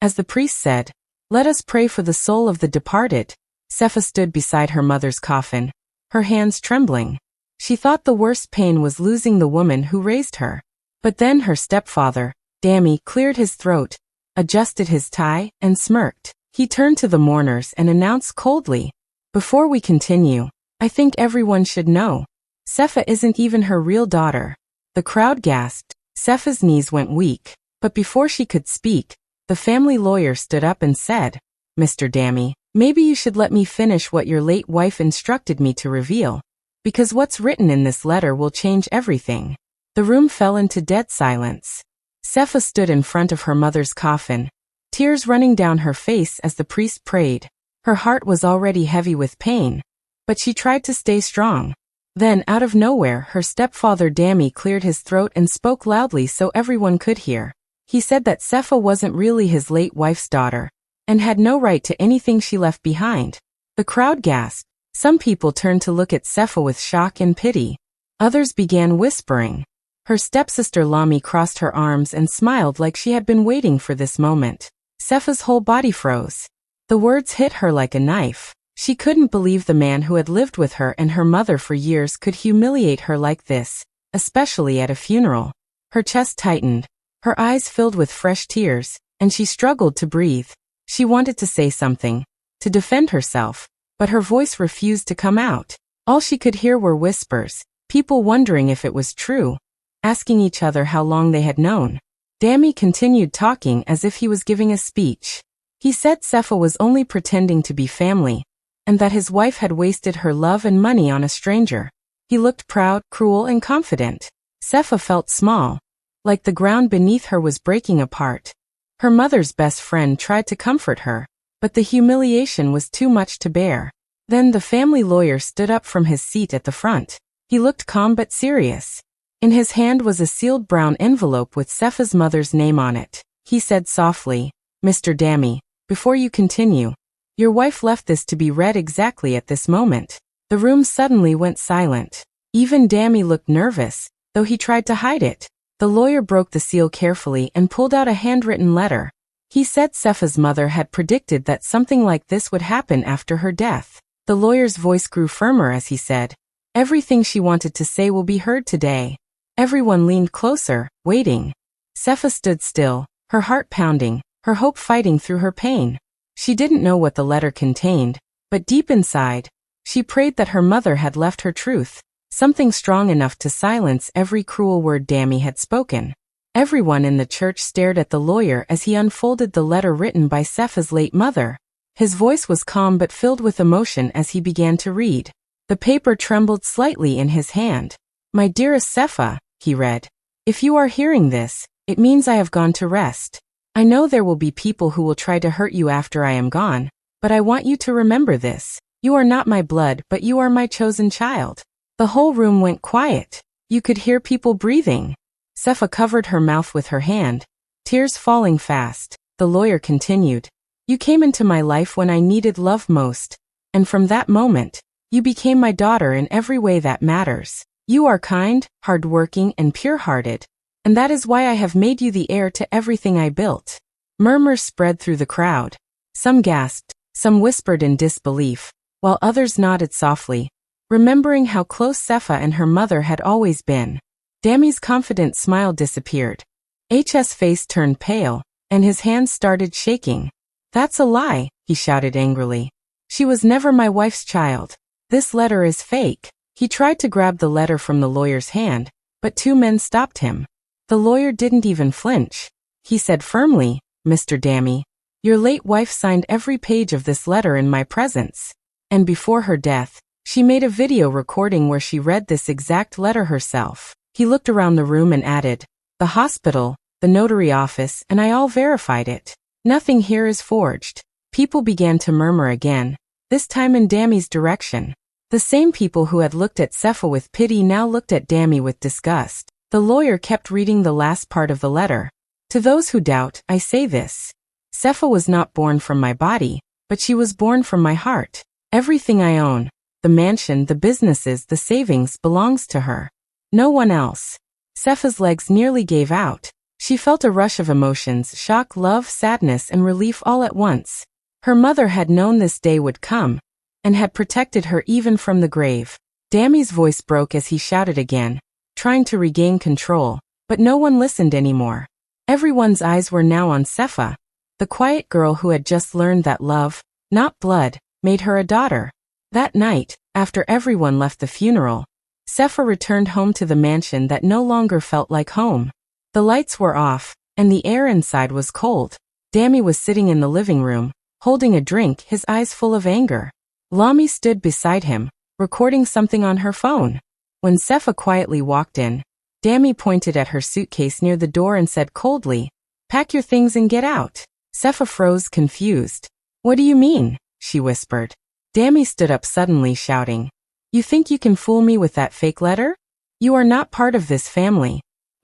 As the priest said, "Let us pray for the soul of the departed," Sepha stood beside her mother's coffin, her hands trembling. She thought the worst pain was losing the woman who raised her. But then her stepfather, Dammy, cleared his throat, adjusted his tie, and smirked. He turned to the mourners and announced coldly, "Before we continue, I think everyone should know. Sepha isn't even her real daughter." The crowd gasped. Sepha's knees went weak, but before she could speak, the family lawyer stood up and said, "Mr. Dammy, maybe you should let me finish what your late wife instructed me to reveal, because what's written in this letter will change everything." The room fell into dead silence. Sepha stood in front of her mother's coffin, tears running down her face as the priest prayed. Her heart was already heavy with pain, but she tried to stay strong. Then, out of nowhere, her stepfather Dammy cleared his throat and spoke loudly so everyone could hear. He said that Sepha wasn't really his late wife's daughter, and had no right to anything she left behind. The crowd gasped. Some people turned to look at Sepha with shock and pity. Others began whispering. Her stepsister Lami crossed her arms and smiled like she had been waiting for this moment. Sepha's whole body froze. The words hit her like a knife. She couldn't believe the man who had lived with her and her mother for years could humiliate her like this, especially at a funeral. Her chest tightened, her eyes filled with fresh tears, and she struggled to breathe. She wanted to say something, to defend herself, but her voice refused to come out. All she could hear were whispers, people wondering if it was true, asking each other how long they had known. Dammy continued talking as if he was giving a speech. He said Sepha was only pretending to be family, and that his wife had wasted her love and money on a stranger. He looked proud, cruel, and confident. Sepha felt small, like the ground beneath her was breaking apart. Her mother's best friend tried to comfort her, but the humiliation was too much to bear. Then the family lawyer stood up from his seat at the front. He looked calm but serious. In his hand was a sealed brown envelope with Sepha's mother's name on it. He said softly, "Mr. Dammy, before you continue, your wife left this to be read exactly at this moment." The room suddenly went silent. Even Dammy looked nervous, though he tried to hide it. The lawyer broke the seal carefully and pulled out a handwritten letter. He said Sepha's mother had predicted that something like this would happen after her death. The lawyer's voice grew firmer as he said, "Everything she wanted to say will be heard today." Everyone leaned closer, waiting. Sepha stood still, her heart pounding, her hope fighting through her pain. She didn't know what the letter contained, but deep inside, she prayed that her mother had left her truth, something strong enough to silence every cruel word Dammy had spoken. Everyone in the church stared at the lawyer as he unfolded the letter written by Sepha's late mother. His voice was calm but filled with emotion as he began to read. The paper trembled slightly in his hand. "My dearest Sepha," he read, "if you are hearing this, it means I have gone to rest. I know there will be people who will try to hurt you after I am gone, but I want you to remember this. You are not my blood, but you are my chosen child." The whole room went quiet. You could hear people breathing. Sepha covered her mouth with her hand, tears falling fast. The lawyer continued, "You came into my life when I needed love most, and from that moment, you became my daughter in every way that matters. You are kind, hardworking, and pure-hearted, and that is why I have made you the heir to everything I built." Murmurs spread through the crowd. Some gasped, some whispered in disbelief, while others nodded softly, remembering how close Sepha and her mother had always been. Dammy's confident smile disappeared. H's face turned pale, and his hands started shaking. "That's a lie," he shouted angrily. "She was never my wife's child. This letter is fake." He tried to grab the letter from the lawyer's hand, but two men stopped him. The lawyer didn't even flinch. He said firmly, "Mr. Dammy, your late wife signed every page of this letter in my presence. And before her death, she made a video recording where she read this exact letter herself." He looked around the room and added, "The hospital, the notary office, and I all verified it. Nothing here is forged." People began to murmur again, this time in Dammy's direction. The same people who had looked at Sepha with pity now looked at Dammy with disgust. The lawyer kept reading the last part of the letter. "To those who doubt, I say this. Sepha was not born from my body, but she was born from my heart. Everything I own, the mansion, the businesses, the savings, belongs to her. No one else." Sepha's legs nearly gave out. She felt a rush of emotions, shock, love, sadness, and relief all at once. Her mother had known this day would come, and had protected her even from the grave. Dammy's voice broke as he shouted again, trying to regain control, but no one listened anymore. Everyone's eyes were now on Sefa, the quiet girl who had just learned that love, not blood, made her a daughter. That night, after everyone left the funeral, Sefa returned home to the mansion that no longer felt like home. The lights were off, and the air inside was cold. Dammy was sitting in the living room, holding a drink, his eyes full of anger. Lami stood beside him, recording something on her phone. When Sefa quietly walked in, Dammy pointed at her suitcase near the door and said coldly, "Pack your things and get out." Sefa froze, confused. "What do you mean?" she whispered. Dammy stood up suddenly, shouting, "You think you can fool me with that fake letter? You are not part of this family.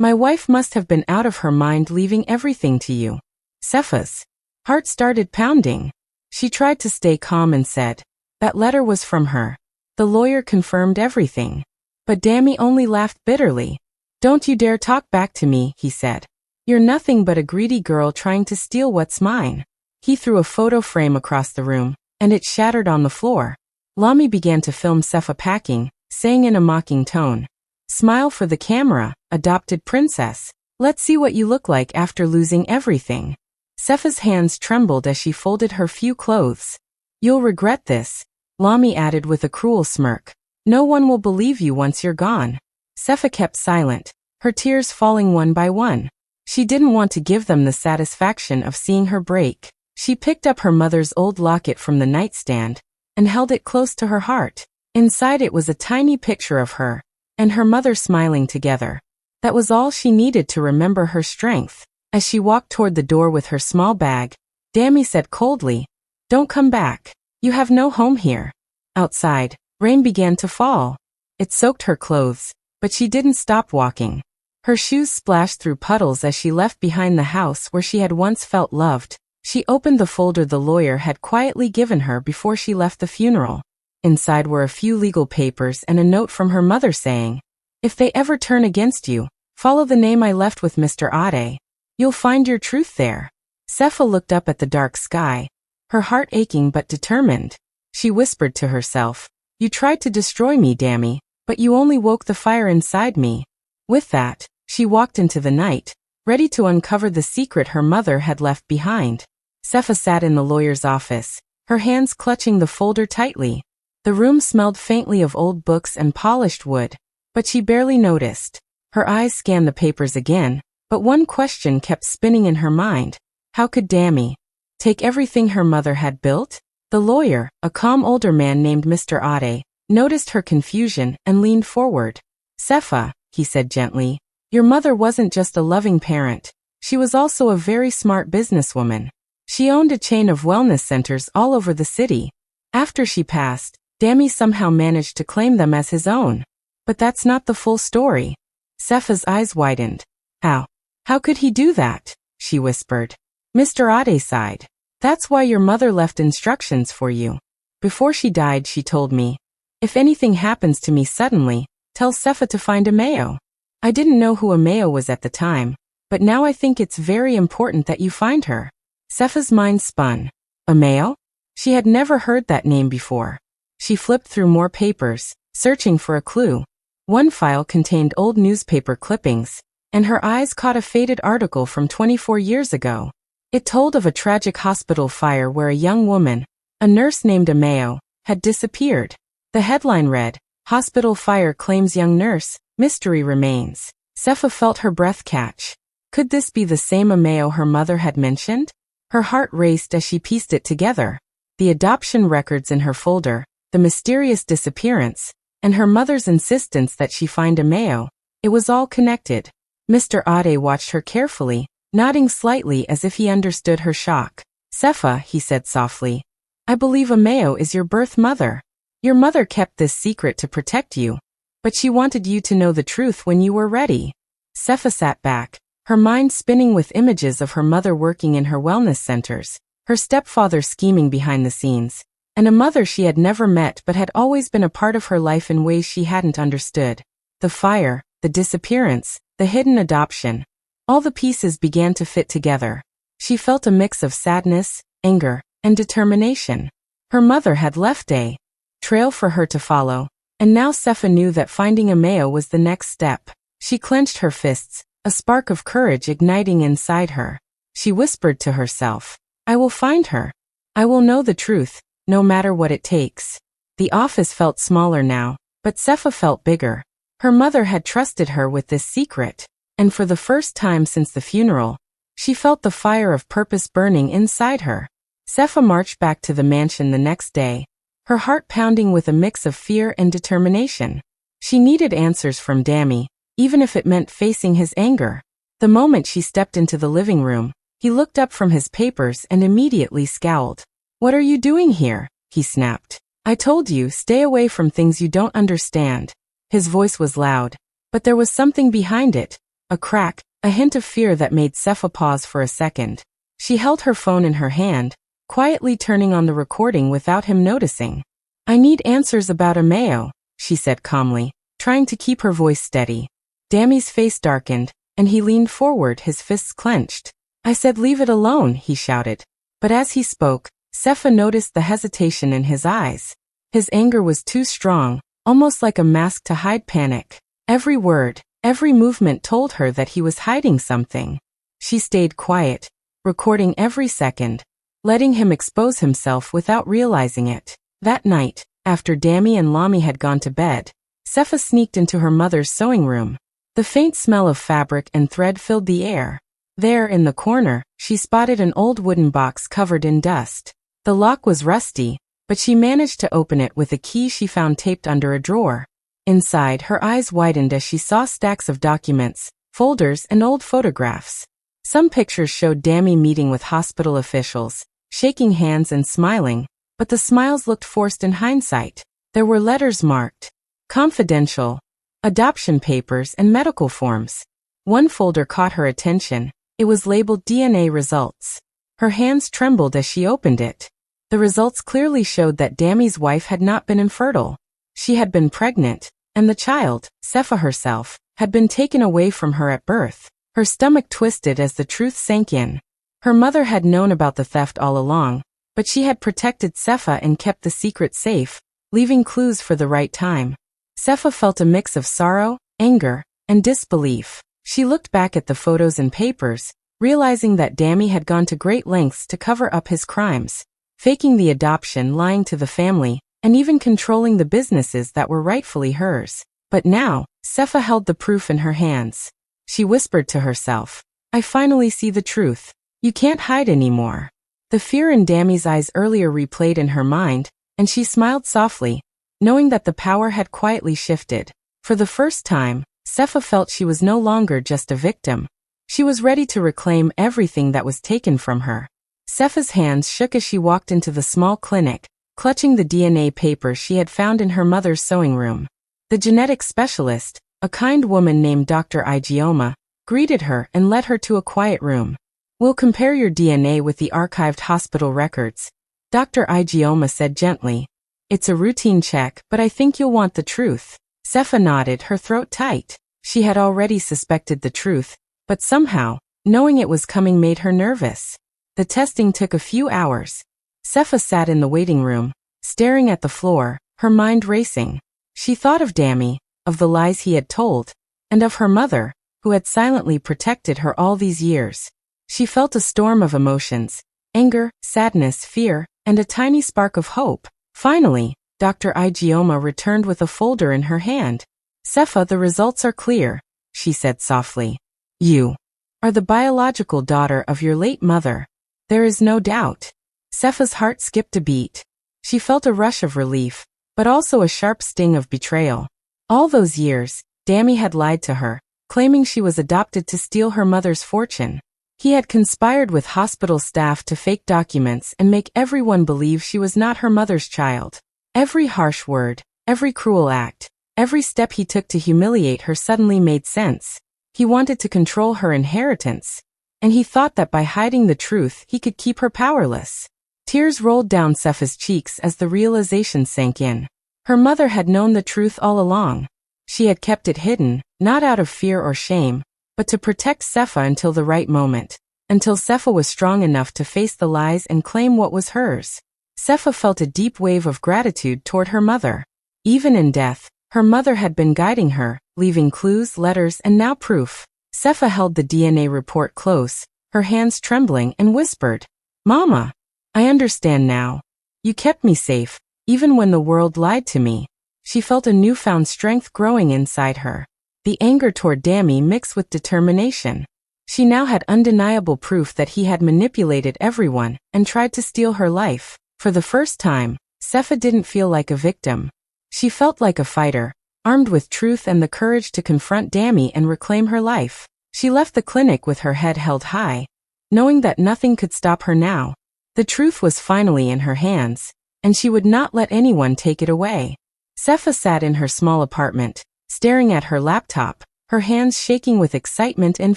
My wife must have been out of her mind leaving everything to you." Sefa's heart started pounding. She tried to stay calm and said, "That letter was from her. The lawyer confirmed everything." But Dammy only laughed bitterly. "Don't you dare talk back to me," he said. "You're nothing but a greedy girl trying to steal what's mine." He threw a photo frame across the room, and it shattered on the floor. Lami began to film Sefa packing, saying in a mocking tone, "Smile for the camera, adopted princess. Let's see what you look like after losing everything." Sefa's hands trembled as she folded her few clothes. "You'll regret this," Lami added with a cruel smirk. "No one will believe you once you're gone." Sefa kept silent, her tears falling one by one. She didn't want to give them the satisfaction of seeing her break. She picked up her mother's old locket from the nightstand and held it close to her heart. Inside it was a tiny picture of her and her mother smiling together. That was all she needed to remember her strength. As she walked toward the door with her small bag, Dammy said coldly, "Don't come back. You have no home here." Outside, rain began to fall. It soaked her clothes, but she didn't stop walking. Her shoes splashed through puddles as she left behind the house where she had once felt loved. She opened the folder the lawyer had quietly given her before she left the funeral. Inside were a few legal papers and a note from her mother saying, "If they ever turn against you, follow the name I left with Mr. Ade. You'll find your truth there." Sefa looked up at the dark sky, her heart aching but determined. She whispered to herself, "You tried to destroy me, Dammy, but you only woke the fire inside me." With that, she walked into the night, ready to uncover the secret her mother had left behind. Sefa sat in the lawyer's office, her hands clutching the folder tightly. The room smelled faintly of old books and polished wood, but she barely noticed. Her eyes scanned the papers again, but one question kept spinning in her mind. How could Dammy take everything her mother had built? The lawyer, a calm older man named Mr. Ade, noticed her confusion and leaned forward. "Sefa," he said gently, "your mother wasn't just a loving parent. She was also a very smart businesswoman. She owned a chain of wellness centers all over the city. After she passed, Dammy somehow managed to claim them as his own. But that's not the full story." Sefa's eyes widened. How could he do that?" she whispered. Mr. Ade sighed. "That's why your mother left instructions for you. Before she died, she told me, if anything happens to me suddenly, tell Sefa to find Amayo. I didn't know who Amayo was at the time, but now I think it's very important that you find her." Sefa's mind spun. Amayo? She had never heard that name before. She flipped through more papers, searching for a clue. One file contained old newspaper clippings, and her eyes caught a faded article from 24 years ago. It told of a tragic hospital fire where a young woman, a nurse named Amayo, had disappeared. The headline read, "Hospital Fire Claims Young Nurse, Mystery Remains." Sefa felt her breath catch. Could this be the same Amayo her mother had mentioned? Her heart raced as she pieced it together. The adoption records in her folder, the mysterious disappearance, and her mother's insistence that she find Amayo. It was all connected. Mr. Ade watched her carefully, nodding slightly as if he understood her shock. "Sefa," he said softly, "I believe Amayo is your birth mother. Your mother kept this secret to protect you, but she wanted you to know the truth when you were ready." Sefa sat back, her mind spinning with images of her mother working in her wellness centers, her stepfather scheming behind the scenes, and a mother she had never met but had always been a part of her life in ways she hadn't understood. The fire, the disappearance, the hidden adoption. All the pieces began to fit together. She felt a mix of sadness, anger, and determination. Her mother had left a trail for her to follow, and now Sepha knew that finding Emeo was the next step. She clenched her fists, a spark of courage igniting inside her. She whispered to herself, "I will find her. I will know the truth, no matter what it takes." The office felt smaller now, but Sepha felt bigger. Her mother had trusted her with this secret, and for the first time since the funeral, she felt the fire of purpose burning inside her. Sepha marched back to the mansion the next day, her heart pounding with a mix of fear and determination. She needed answers from Dammy, even if it meant facing his anger. The moment she stepped into the living room, he looked up from his papers and immediately scowled. "What are you doing here?" he snapped. "I told you, stay away from things you don't understand." His voice was loud, but there was something behind it, a crack, a hint of fear that made Sepha pause for a second. She held her phone in her hand, quietly turning on the recording without him noticing. "I need answers about Emeo," she said calmly, trying to keep her voice steady. Dammy's face darkened, and he leaned forward, his fists clenched. "I said leave it alone," he shouted. But as he spoke, Sepha noticed the hesitation in his eyes. His anger was too strong, almost like a mask to hide panic. Every word, every movement told her that he was hiding something. She stayed quiet, recording every second, letting him expose himself without realizing it. That night, after Dammy and Lami had gone to bed, Sepha sneaked into her mother's sewing room. The faint smell of fabric and thread filled the air. There, in the corner, she spotted an old wooden box covered in dust. The lock was rusty, but she managed to open it with a key she found taped under a drawer. Inside, her eyes widened as she saw stacks of documents, folders, and old photographs. Some pictures showed Dammy meeting with hospital officials, shaking hands and smiling, but the smiles looked forced in hindsight. There were letters marked confidential, adoption papers, and medical forms. One folder caught her attention. It was labeled DNA results. Her hands trembled as she opened it. The results clearly showed that Dammy's wife had not been infertile. She had been pregnant, and the child, Sepha herself, had been taken away from her at birth. Her stomach twisted as the truth sank in. Her mother had known about the theft all along, but she had protected Sepha and kept the secret safe, leaving clues for the right time. Sepha felt a mix of sorrow, anger, and disbelief. She looked back at the photos and papers, realizing that Dammy had gone to great lengths to cover up his crimes, faking the adoption, lying to the family, and even controlling the businesses that were rightfully hers. But now, Sepha held the proof in her hands. She whispered to herself, "I finally see the truth. You can't hide anymore." The fear in Dammy's eyes earlier replayed in her mind, and she smiled softly, knowing that the power had quietly shifted. For the first time, Sepha felt she was no longer just a victim. She was ready to reclaim everything that was taken from her. Sepha's hands shook as she walked into the small clinic, clutching the DNA papers she had found in her mother's sewing room. The genetic specialist, a kind woman named Dr. Igioma, greeted her and led her to a quiet room. "We'll compare your DNA with the archived hospital records," Dr. Igioma said gently. "It's a routine check, but I think you'll want the truth." Sepha nodded, her throat tight. She had already suspected the truth, but somehow, knowing it was coming made her nervous. The testing took a few hours. Sepha sat in the waiting room, staring at the floor, her mind racing. She thought of Dammy, of the lies he had told, and of her mother, who had silently protected her all these years. She felt a storm of emotions, anger, sadness, fear, and a tiny spark of hope. Finally, Dr. Igioma returned with a folder in her hand. "Sepha, the results are clear," she said softly. "You are the biological daughter of your late mother. There is no doubt." Sepha's heart skipped a beat. She felt a rush of relief, but also a sharp sting of betrayal. All those years, Dammy had lied to her, claiming she was adopted to steal her mother's fortune. He had conspired with hospital staff to fake documents and make everyone believe she was not her mother's child. Every harsh word, every cruel act, every step he took to humiliate her suddenly made sense. He wanted to control her inheritance, and he thought that by hiding the truth he could keep her powerless. Tears rolled down Sepha's cheeks as the realization sank in. Her mother had known the truth all along. She had kept it hidden, not out of fear or shame, but to protect Sefa until the right moment, until Sefa was strong enough to face the lies and claim what was hers. Sefa felt a deep wave of gratitude toward her mother. Even in death, her mother had been guiding her, leaving clues, letters, and now proof. Sefa held the DNA report close, her hands trembling, and whispered, "Mama, I understand now. You kept me safe, even when the world lied to me." She felt a newfound strength growing inside her. The anger toward Dami mixed with determination. She now had undeniable proof that he had manipulated everyone and tried to steal her life. For the first time, Sefa didn't feel like a victim. She felt like a fighter, armed with truth and the courage to confront Dami and reclaim her life. She left the clinic with her head held high, knowing that nothing could stop her now. The truth was finally in her hands, and she would not let anyone take it away. Sefa sat in her small apartment, staring at her laptop, her hands shaking with excitement and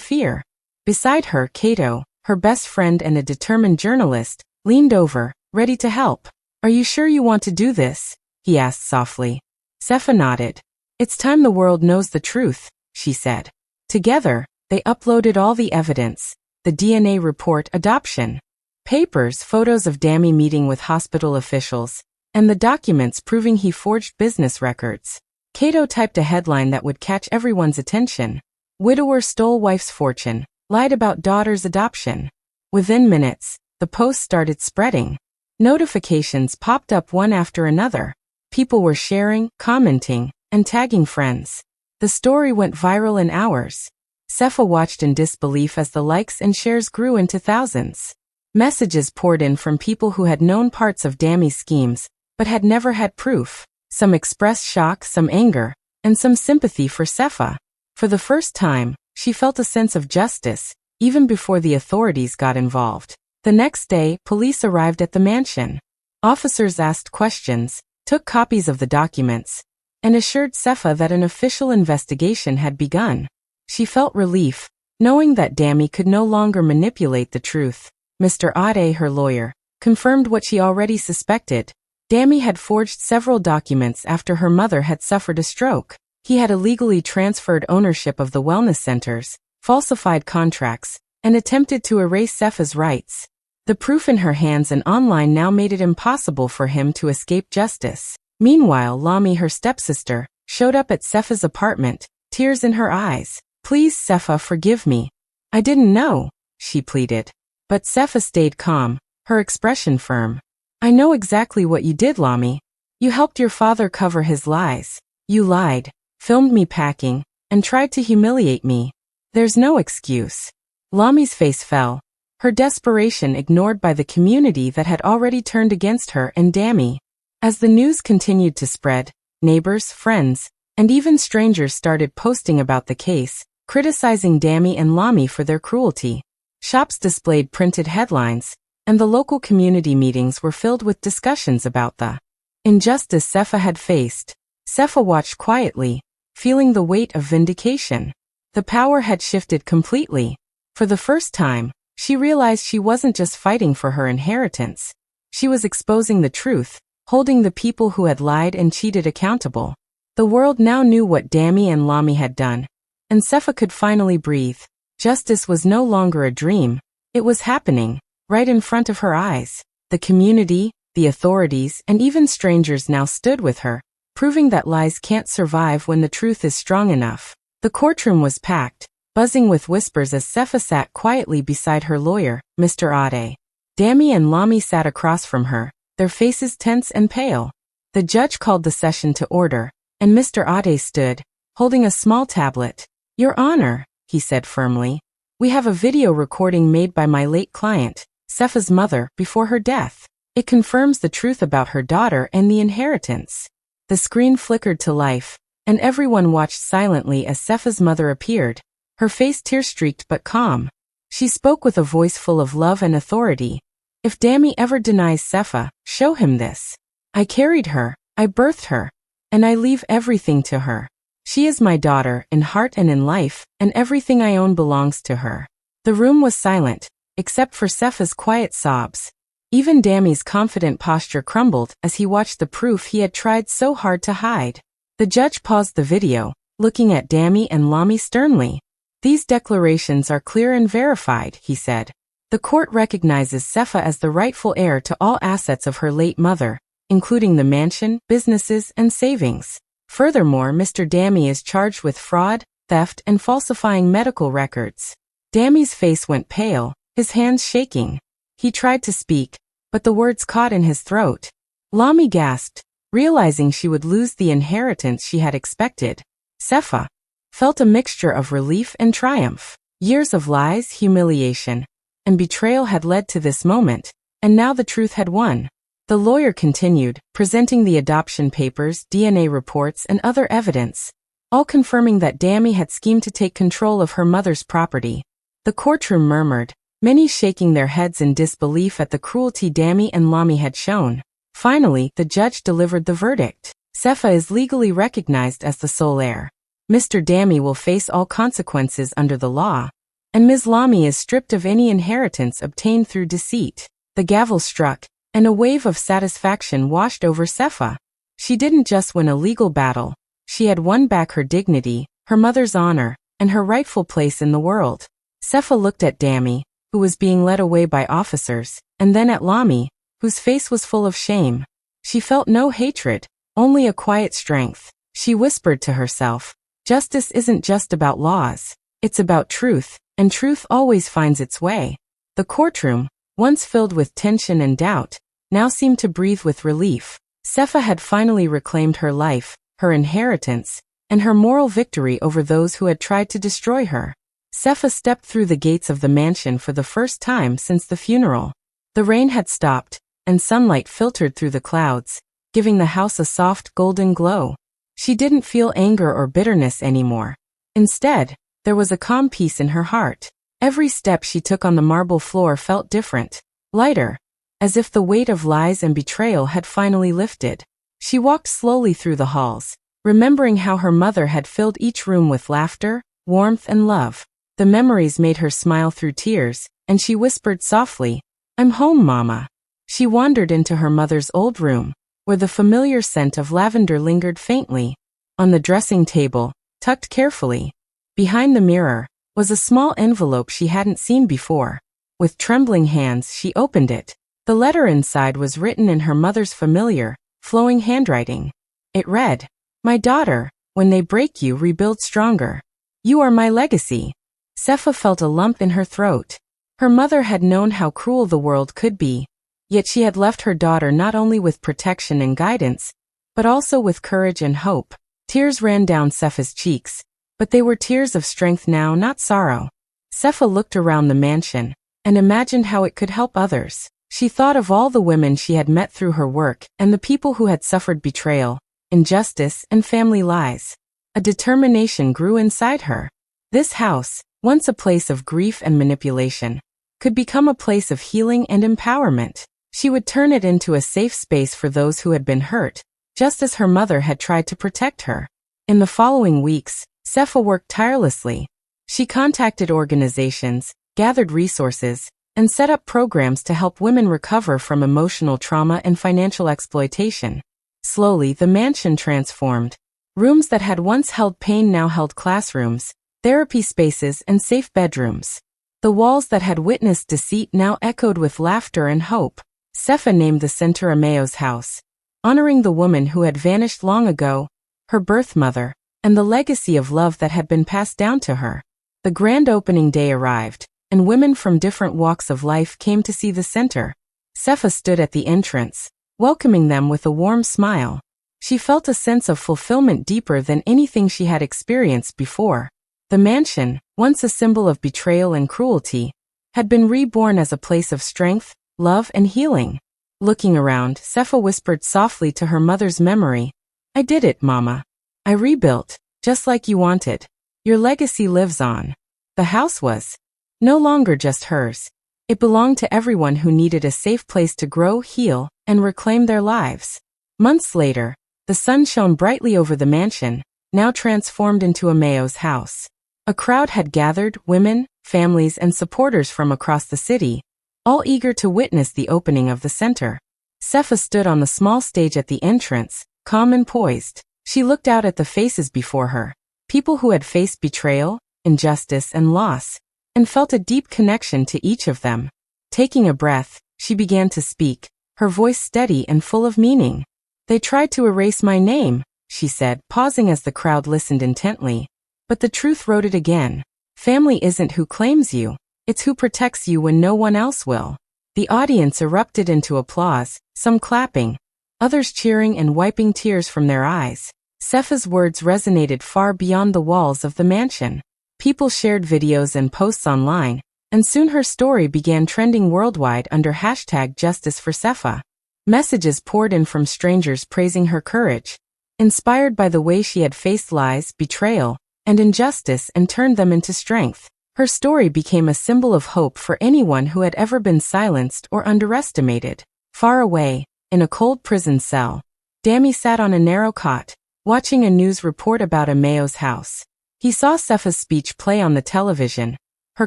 fear. Beside her, Kato, her best friend and a determined journalist, leaned over, ready to help. "Are you sure you want to do this?" he asked softly. Sefa nodded. "It's time the world knows the truth," she said. Together, they uploaded all the evidence, the DNA report, adoption papers, photos of Dami meeting with hospital officials, and the documents proving he forged business records. Kato typed a headline that would catch everyone's attention. "Widower stole wife's fortune, lied about daughter's adoption." Within minutes, the post started spreading. Notifications popped up one after another. People were sharing, commenting, and tagging friends. The story went viral in hours. Sefa watched in disbelief as the likes and shares grew into thousands. Messages poured in from people who had known parts of Dami's schemes, but had never had proof. Some expressed shock, some anger, and some sympathy for Sefa. For the first time, she felt a sense of justice, even before the authorities got involved. The next day, police arrived at the mansion. Officers asked questions, took copies of the documents, and assured Sefa that an official investigation had begun. She felt relief, knowing that Dami could no longer manipulate the truth. Mr. Ade, her lawyer, confirmed what she already suspected. Dami had forged several documents after her mother had suffered a stroke. He had illegally transferred ownership of the wellness centers, falsified contracts, and attempted to erase Sefa's rights. The proof in her hands and online now made it impossible for him to escape justice. Meanwhile, Lami, her stepsister, showed up at Sefa's apartment, tears in her eyes. "Please, Sefa, forgive me. I didn't know," she pleaded. But Sefa stayed calm, her expression firm. "I know exactly what you did, Lami. You helped your father cover his lies. You lied, filmed me packing, and tried to humiliate me. There's no excuse." Lami's face fell, her desperation ignored by the community that had already turned against her and Dami. As the news continued to spread, neighbors, friends, and even strangers started posting about the case, criticizing Dami and Lami for their cruelty. Shops displayed printed headlines, and the local community meetings were filled with discussions about the injustice Sefa had faced. Sefa watched quietly, feeling the weight of vindication. The power had shifted completely. For the first time, she realized she wasn't just fighting for her inheritance. She was exposing the truth, holding the people who had lied and cheated accountable. The world now knew what Dami and Lami had done, and Sefa could finally breathe. Justice was no longer a dream. It was happening, right in front of her eyes. The community, the authorities, and even strangers now stood with her, proving that lies can't survive when the truth is strong enough. The courtroom was packed, buzzing with whispers as Sefa sat quietly beside her lawyer, Mr. Ade. Dami and Lami sat across from her, their faces tense and pale. The judge called the session to order, and Mr. Ade stood, holding a small tablet. "Your Honor," he said firmly, "we have a video recording made by my late client, Sefa's mother, before her death. It confirms the truth about her daughter and the inheritance." The screen flickered to life, and everyone watched silently as Sefa's mother appeared, her face tear-streaked but calm. She spoke with a voice full of love and authority. "If Dami ever denies Sefa, show him this. I carried her, I birthed her, and I leave everything to her. She is my daughter in heart and in life, and everything I own belongs to her." The room was silent, except for Sefa's quiet sobs. Even Dami's confident posture crumbled as he watched the proof he had tried so hard to hide. The judge paused the video, looking at Dami and Lami sternly. These declarations are clear and verified, he said. The court recognizes Sefa as the rightful heir to all assets of her late mother, including the mansion, businesses, and savings. Furthermore, Mr. Dami is charged with fraud, theft, and falsifying medical records. Dami's face went pale, his hands shaking. He tried to speak, but the words caught in his throat. Lami gasped, realizing she would lose the inheritance she had expected. Sefa felt a mixture of relief and triumph. Years of lies, humiliation, and betrayal had led to this moment, and now the truth had won. The lawyer continued, presenting the adoption papers, DNA reports, and other evidence, all confirming that Dami had schemed to take control of her mother's property. The courtroom murmured, many shaking their heads in disbelief at the cruelty Dami and Lami had shown. Finally, the judge delivered the verdict. Sefa is legally recognized as the sole heir. Mr. Dami will face all consequences under the law, and Ms. Lami is stripped of any inheritance obtained through deceit. The gavel struck, and a wave of satisfaction washed over Sefa. She didn't just win a legal battle, she had won back her dignity, her mother's honor, and her rightful place in the world. Sefa looked at Dami, who was being led away by officers, and then at Lami, whose face was full of shame. She felt no hatred, only a quiet strength. She whispered to herself, justice isn't just about laws, it's about truth, and truth always finds its way. The courtroom, once filled with tension and doubt, now seemed to breathe with relief. Sefa had finally reclaimed her life, her inheritance, and her moral victory over those who had tried to destroy her. Sefa stepped through the gates of the mansion for the first time since the funeral. The rain had stopped, and sunlight filtered through the clouds, giving the house a soft golden glow. She didn't feel anger or bitterness anymore. Instead, there was a calm peace in her heart. Every step she took on the marble floor felt different, lighter, as if the weight of lies and betrayal had finally lifted. She walked slowly through the halls, remembering how her mother had filled each room with laughter, warmth, and love. The memories made her smile through tears, and she whispered softly, "I'm home, Mama." She wandered into her mother's old room, where the familiar scent of lavender lingered faintly. On the dressing table, tucked carefully, behind the mirror, was a small envelope she hadn't seen before. With trembling hands, she opened it. The letter inside was written in her mother's familiar, flowing handwriting. It read, "My daughter, when they break you, rebuild stronger. You are my legacy." Sefa felt a lump in her throat. Her mother had known how cruel the world could be, yet she had left her daughter not only with protection and guidance, but also with courage and hope. Tears ran down Sefa's cheeks, but they were tears of strength now, not sorrow. Sefa looked around the mansion, and imagined how it could help others. She thought of all the women she had met through her work, and the people who had suffered betrayal, injustice, and family lies. A determination grew inside her. This house, once a place of grief and manipulation, could become a place of healing and empowerment. She would turn it into a safe space for those who had been hurt, just as her mother had tried to protect her. In the following weeks, Sefa worked tirelessly. She contacted organizations, gathered resources, and set up programs to help women recover from emotional trauma and financial exploitation. Slowly, the mansion transformed. Rooms that had once held pain now held classrooms, therapy spaces, and safe bedrooms. The walls that had witnessed deceit now echoed with laughter and hope. Sefa named the center Ameo's house, honoring the woman who had vanished long ago, her birth mother, and the legacy of love that had been passed down to her. The grand opening day arrived, and women from different walks of life came to see the center. Sefa stood at the entrance, welcoming them with a warm smile. She felt a sense of fulfillment deeper than anything she had experienced before. The mansion, once a symbol of betrayal and cruelty, had been reborn as a place of strength, love, and healing. Looking around, Sefa whispered softly to her mother's memory, "I did it, Mama. I rebuilt, just like you wanted. Your legacy lives on." The house was no longer just hers. It belonged to everyone who needed a safe place to grow, heal, and reclaim their lives. Months later, the sun shone brightly over the mansion, now transformed into Ameo's house. A crowd had gathered, women, families, and supporters from across the city, all eager to witness the opening of the center. Sefa stood on the small stage at the entrance, calm and poised. She looked out at the faces before her, people who had faced betrayal, injustice, and loss, and felt a deep connection to each of them. Taking a breath, she began to speak, her voice steady and full of meaning. "They tried to erase my name," she said, pausing as the crowd listened intently. "But the truth wrote it again. Family isn't who claims you, it's who protects you when no one else will." The audience erupted into applause, some clapping, others cheering and wiping tears from their eyes. Sepha's words resonated far beyond the walls of the mansion. People shared videos and posts online, and soon her story began trending worldwide under #JusticeForSepha. Messages poured in from strangers praising her courage, inspired by the way she had faced lies, betrayal, and injustice and turned them into strength. Her story became a symbol of hope for anyone who had ever been silenced or underestimated. Far away, in a cold prison cell, Dami sat on a narrow cot, watching a news report about Amayo's house. He saw Sepha's speech play on the television, her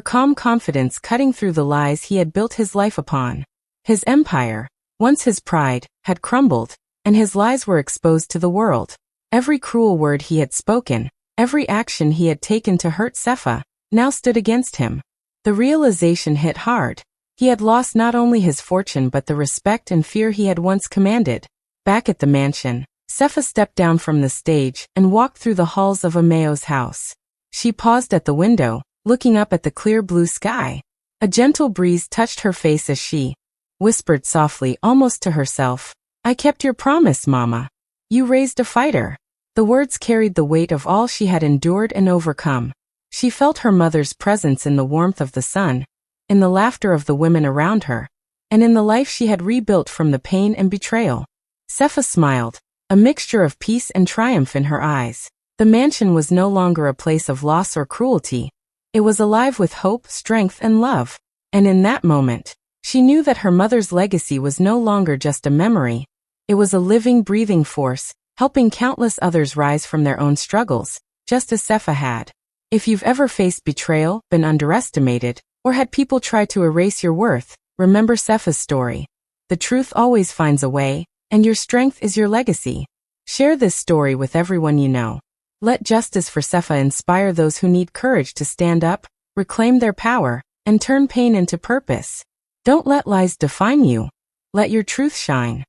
calm confidence cutting through the lies he had built his life upon. His empire, once his pride, had crumbled, and his lies were exposed to the world. Every cruel word he had spoken, every action he had taken to hurt Sepha, now stood against him. The realization hit hard. He had lost not only his fortune but the respect and fear he had once commanded. Back at the mansion, Sepha stepped down from the stage and walked through the halls of Amayo's house. She paused at the window, looking up at the clear blue sky. A gentle breeze touched her face as she whispered softly, almost to herself, "I kept your promise, Mama. You raised a fighter." The words carried the weight of all she had endured and overcome. She felt her mother's presence in the warmth of the sun, in the laughter of the women around her, and in the life she had rebuilt from the pain and betrayal. Sepha smiled, a mixture of peace and triumph in her eyes. The mansion was no longer a place of loss or cruelty. It was alive with hope, strength, and love. And in that moment, she knew that her mother's legacy was no longer just a memory. It was a living, breathing force, helping countless others rise from their own struggles, just as Sepha had. If you've ever faced betrayal, been underestimated, or had people try to erase your worth, remember Sepha's story. The truth always finds a way, and your strength is your legacy. Share this story with everyone you know. Let Justice for Sepha inspire those who need courage to stand up, reclaim their power, and turn pain into purpose. Don't let lies define you. Let your truth shine.